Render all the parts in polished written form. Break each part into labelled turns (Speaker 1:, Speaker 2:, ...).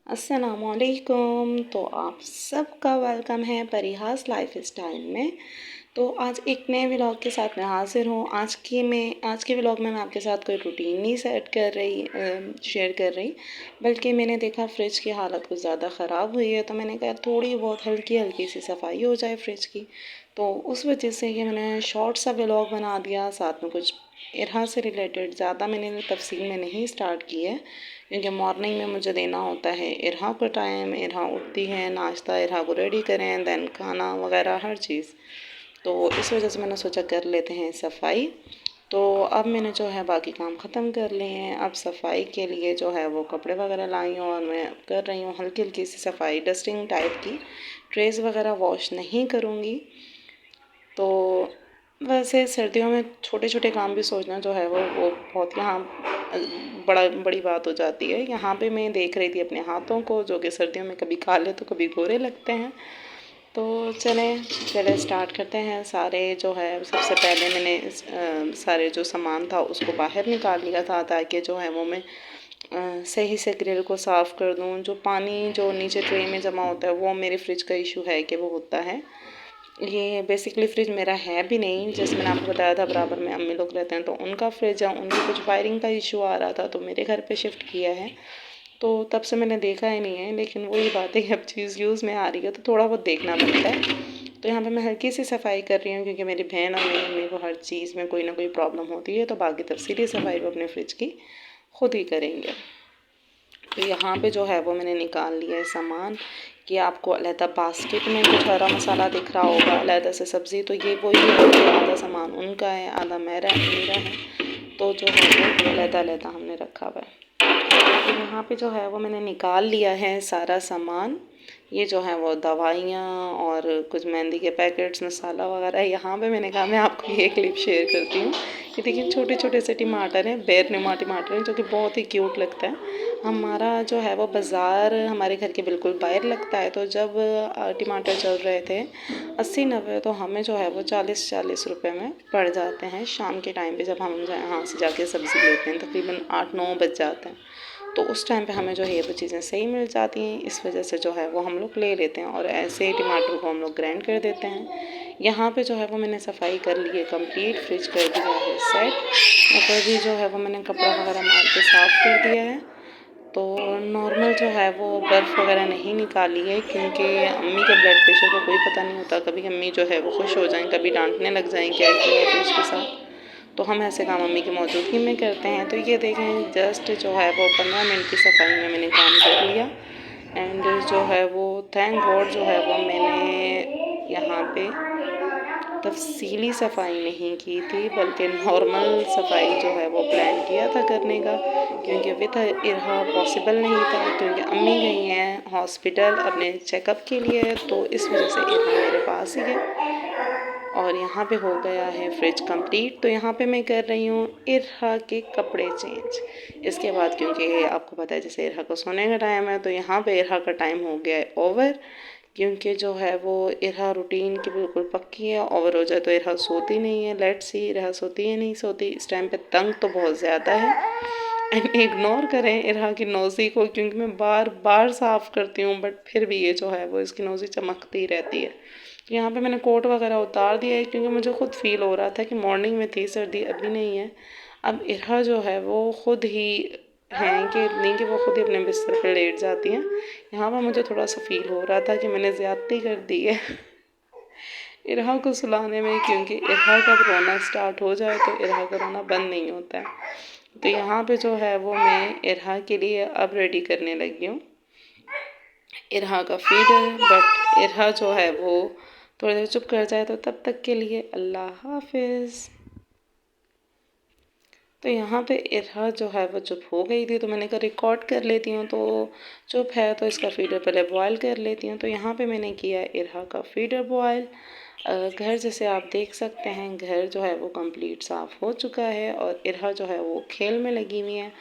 Speaker 1: अस्सलामुअलैकुम। तो आप सबका वेलकम है परिहास लाइफ स्टाइल में। तो आज एक नए व्लॉग के साथ मैं हाज़िर हूँ। आज के व्लॉग में मैं आपके साथ कोई रूटीन नहीं शेयर कर रही, बल्कि मैंने देखा फ्रिज की हालत कुछ ज़्यादा ख़राब हुई है, तो मैंने कहा थोड़ी बहुत हल्की हल्की सी सफाई हो जाए फ्रिज की। तो उस वजह से ये मैंने शॉर्ट सा व्लॉग बना दिया, साथ में कुछ इरहा से रिलेटेड ज़्यादा मैंने तफसील में नहीं स्टार्ट की है, क्योंकि मॉर्निंग में मुझे देना होता है इरहा को टाइम। इरहा उठती है, नाश्ता इरहा को रेडी करें, दैन खाना वगैरह हर चीज़। तो इस वजह से मैंने सोचा कर लेते हैं सफाई। तो अब मैंने जो है बाकी काम ख़त्म कर लिए हैं। अब सफाई के लिए जो है वो कपड़े वगैरह लाई हूँ और मैं कर रही हूँ हल्की हल्की सी सफाई, डस्टिंग टाइप की। ट्रेस वगैरह वॉश नहीं करूँगी। तो वैसे सर्दियों में छोटे छोटे काम भी सोचना जो है वो बहुत यहाँ बड़ी बात हो जाती है। यहाँ पे मैं देख रही थी अपने हाथों को, जो कि सर्दियों में कभी काले तो कभी गोरे लगते हैं। तो चले स्टार्ट करते हैं। सारे जो है सबसे पहले मैंने सारे जो सामान था उसको बाहर निकाल लिया था, ताकि जो है वो मैं सही से ग्रिल को साफ़ कर दूँ। जो पानी जो नीचे ट्रे में जमा होता है वो मेरे फ्रिज का इशू है कि वो होता है। ये बेसिकली फ्रिज मेरा है भी नहीं, जैसे मैंने आपको बताया था बराबर में अम्मी लोग रहते हैं, तो उनका फ्रिज है, उनकी कुछ वायरिंग का इशू आ रहा था तो मेरे घर पे शिफ्ट किया है। तो तब से मैंने देखा ही नहीं है, लेकिन वही बात है कि अब चीज़ यूज़ में आ रही है तो थोड़ा बहुत देखना पड़ता है। तो यहाँ पे मैं हल्की सी सफाई कर रही हूँ, क्योंकि मेरी बहन और मेरी अम्मी को हर चीज़ में कोई ना कोई प्रॉब्लम होती है, तो बाकी तफसीली सफाई वो अपने फ्रिज की खुद ही करेंगे। तो यहाँ पे जो है वो मैंने निकाल लिया है सामान। कि आपको अलहदा बास्केट में कुछ हरा मसाला दिख रहा होगा, अलहदा से सब्ज़ी, तो ये वही है कि आधा सामान उनका है, आधा मेरा है। तो जो है वो अलहदा अलहदा हमने रखा हुआ है। तो यहाँ पे जो है वो मैंने निकाल लिया है सारा सामान। ये जो है वो दवाइयाँ और कुछ मेहंदी के पैकेट्स, मसाला वगैरह। यहाँ पे मैंने कहा मैं आपको ये क्लिप शेयर करती हूँ कि देखिए छोटे छोटे से टमाटर हैं, बैरनुमा टमाटर हैं, जो कि बहुत ही क्यूट लगता है। हमारा जो है वो बाज़ार हमारे घर के बिल्कुल बाहर लगता है। तो जब टमाटर चल रहे थे 80-90, तो हमें जो है वो 40-40 रुपए में पड़ जाते हैं शाम के टाइम पे, जब हम यहाँ से जाके सब्ज़ी लेते हैं। तकरीबन 8-9 बज जाते हैं, तो उस टाइम पे हमें जो है वो चीज़ें सही मिल जाती हैं। इस वजह से जो है वो हम लोग ले लेते हैं और ऐसे टमाटर को हम लोग ग्राइंड कर देते हैं। यहाँ पे जो है वो मैंने सफाई कर ली है कंप्लीट, फ्रिज कर दिया है सेट। ऊपर भी जो है वो मैंने कपड़ा वगैरह मार के साफ़ कर दिया है। तो नॉर्मल जो है वो बर्फ़ वगैरह नहीं निकाली है, क्योंकि अम्मी के ब्लड प्रेशर को कोई पता नहीं होता, कभी अम्मी जो है वो खुश हो जाएं, कभी डांटने लग जाएं क्या किया है फ्रिज के साथ। तो हम ऐसे काम अम्मी की मौजूदगी में करते हैं। तो ये देखें जस्ट जो है वो 15 मिनट की सफाई में मैंने काम कर लिया। एंड जो है वो थैंक गॉड जो है वो मैंने यहाँ पे तफसीली सफाई नहीं की थी, बल्कि नॉर्मल सफाई जो है वो प्लान किया था करने का, क्योंकि विद इरहा पॉसिबल नहीं था, क्योंकि अम्मी गई हैं हॉस्पिटल अपने चेकअप के लिए। तो इस वजह से इरहा मेरे पास ही है। और यहाँ पे हो गया है फ्रिज कंप्लीट। तो यहाँ पे मैं कर रही हूँ इरहा के कपड़े चेंज। इसके बाद क्योंकि आपको पता है जैसे इरहा को सोने का टाइम है, तो यहाँ पे इरहा का टाइम हो गया है ओवर, क्योंकि जो है वो इरहा रूटीन की बिल्कुल पक्की है। ओवर हो जाए तो इरहा सोती नहीं है। लेट्स सी इरहा सोती है नहीं सोती। इस टाइम पे तंग तो बहुत ज़्यादा है। एंड इग्नोर करें इरहा की नोज़ी को, क्योंकि मैं बार बार साफ़ करती हूँ, बट फिर भी ये जो है वो इसकी नोज़ी चमकती रहती है। तो यहाँ पे मैंने कोट वगैरह उतार दिया है, क्योंकि मुझे खुद फील हो रहा था कि मॉर्निंग में थी सर्दी, अभी नहीं है। अब इरहा जो है वो खुद ही हैं कि नहीं, कि वो खुद ही अपने बिस्तर पर लेट जाती हैं। यहाँ पर मुझे थोड़ा सा फील हो रहा था कि मैंने ज़्यादती कर दी है इरहा को सुलाने में, क्योंकि इरहा का रोना स्टार्ट हो जाए तो इरहा का रोना बंद नहीं होता है। तो यहाँ पे जो है वो मैं इरहा के लिए अब रेडी करने लगी हूँ इरहा का फीडर। बट इरहा जो है वो थोड़ी देर चुप कर जाए, तो तब तक के लिए अल्लाह हाफिज़। तो यहाँ पे इरहा जो है वो चुप हो गई थी, तो मैंने कहा रिकॉर्ड कर लेती हूँ। तो चुप है तो इसका फीडर पहले बॉयल कर लेती हूँ। तो यहाँ पे मैंने किया इरहा का फीडर बॉयल। घर जैसे आप देख सकते हैं, घर जो है वो कंप्लीट साफ़ हो चुका है और इरहा जो है वो खेल में लगी हुई है।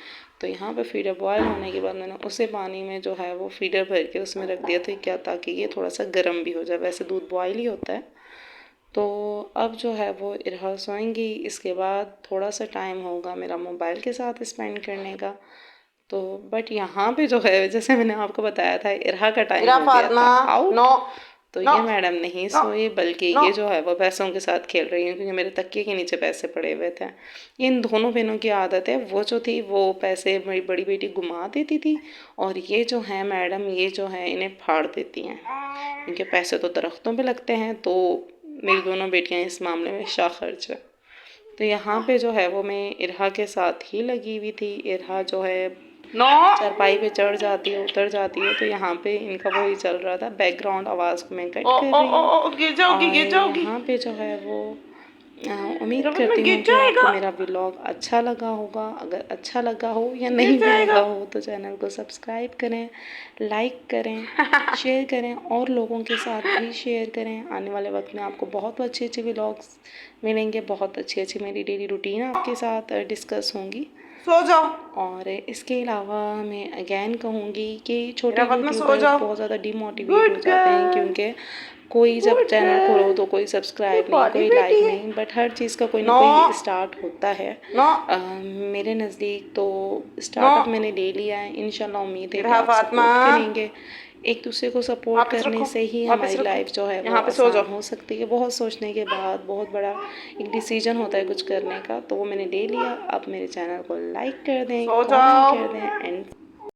Speaker 1: तो यहाँ पे फीडर बॉयल होने के बाद मैंने उसे पानी में जो है वो फीडर भर के उसमें रख दिया था, क्या ताकि ये थोड़ा सा गर्म भी हो जाए। वैसे दूध बॉयल ही होता है। तो अब जो है वो इरहा सोएंगी। इसके बाद थोड़ा सा टाइम होगा मेरा मोबाइल के साथ स्पेंड करने का। तो बट यहाँ पे जो है जैसे मैंने आपको बताया था इरहा का टाइम
Speaker 2: इरा
Speaker 1: हो गया
Speaker 2: फातिमा,
Speaker 1: था आउट।
Speaker 2: नो
Speaker 1: तो
Speaker 2: नो
Speaker 1: ये मैडम नहीं
Speaker 2: नो
Speaker 1: सोई, बल्कि
Speaker 2: नो।
Speaker 1: ये जो है वो पैसों के साथ खेल रही है, क्योंकि मेरे तकिए के नीचे पैसे पड़े हुए थे। ये इन दोनों बहनों की आदत है, वो जो थी वो पैसे मेरी बड़ी बेटी घुमा देती थी, और ये जो है मैडम ये जो है इन्हें फाड़ देती हैं। इनके पैसे तो दरख्तों पे लगते हैं, तो मेरी दोनों बेटियां इस मामले में शाखर्ज है। तो यहाँ पे जो है वो मैं इरहा के साथ ही लगी हुई थी। इरहा जो है
Speaker 2: नो
Speaker 1: चारपाई पे चढ़ जाती है, उतर जाती है, तो यहाँ पे इनका वही चल रहा था। बैकग्राउंड आवाज़ को मैं कट
Speaker 2: ओ
Speaker 1: कर
Speaker 2: ओ
Speaker 1: रही
Speaker 2: ओ
Speaker 1: हूँ।
Speaker 2: ओ गिर जाओगी,
Speaker 1: और
Speaker 2: गिर जाओगी।
Speaker 1: यहाँ पे जो है वो उम्मीद
Speaker 2: इरा फातिमा
Speaker 1: करती हूँ
Speaker 2: गिर
Speaker 1: कि आपको
Speaker 2: जाएगा,
Speaker 1: मेरा व्लॉग अच्छा लगा होगा। अगर अच्छा लगा हो या
Speaker 2: गिर
Speaker 1: नहीं भी
Speaker 2: जाएगा।
Speaker 1: लगा हो तो चैनल को सब्सक्राइब करें, लाइक करें, शेयर करें, और लोगों के साथ भी शेयर करें। आने वाले वक्त में आपको बहुत अच्छे अच्छे व्लॉग्स मिलेंगे, बहुत अच्छी अच्छी मेरी डेली रूटीन आपके साथ डिस्कस होंगी।
Speaker 2: सो जाओ।
Speaker 1: और इसके अलावा मैं अगेन कहूँगी कि छोटे
Speaker 2: इरा फातिमा सो
Speaker 1: यूट्यूबर्स
Speaker 2: जाओ।
Speaker 1: बहुत ज़्यादा डिमोटिवेट हो
Speaker 2: गुड
Speaker 1: जाते हैं,
Speaker 2: गर्ल,
Speaker 1: क्योंकि कोई जब
Speaker 2: गुड
Speaker 1: चैनल खोलो तो कोई
Speaker 2: गर्ल, ये
Speaker 1: सब्सक्राइब नहीं,
Speaker 2: बड़ी
Speaker 1: कोई
Speaker 2: बेटी
Speaker 1: लाइक
Speaker 2: है।
Speaker 1: नहीं, बट हर चीज़ का कोई ना
Speaker 2: नो
Speaker 1: कोई स्टार्ट होता है।
Speaker 2: नो
Speaker 1: मेरे नज़दीक तो
Speaker 2: नो।
Speaker 1: स्टार्टअप मैंने ले लिया है। इंशाल्लाह उम्मीद है कि
Speaker 2: इरा
Speaker 1: आप
Speaker 2: फातिमा,
Speaker 1: सपोर्ट करेंगे। एक दूसरे को सपोर्ट
Speaker 2: वापस
Speaker 1: करने
Speaker 2: रखो,
Speaker 1: से ही
Speaker 2: वापस
Speaker 1: हमारी
Speaker 2: रखो।
Speaker 1: लाइफ जो है वो
Speaker 2: यहाँ पे सो
Speaker 1: आसान
Speaker 2: जाओ।
Speaker 1: हो सकती है। बहुत सोचने के बाद बहुत बड़ा एक डिसीजन होता है कुछ करने का, तो वो मैंने ले लिया। अब मेरे चैनल को लाइक कर दें,
Speaker 2: सो
Speaker 1: कमेंट
Speaker 2: जाओ।
Speaker 1: कर दें, एंड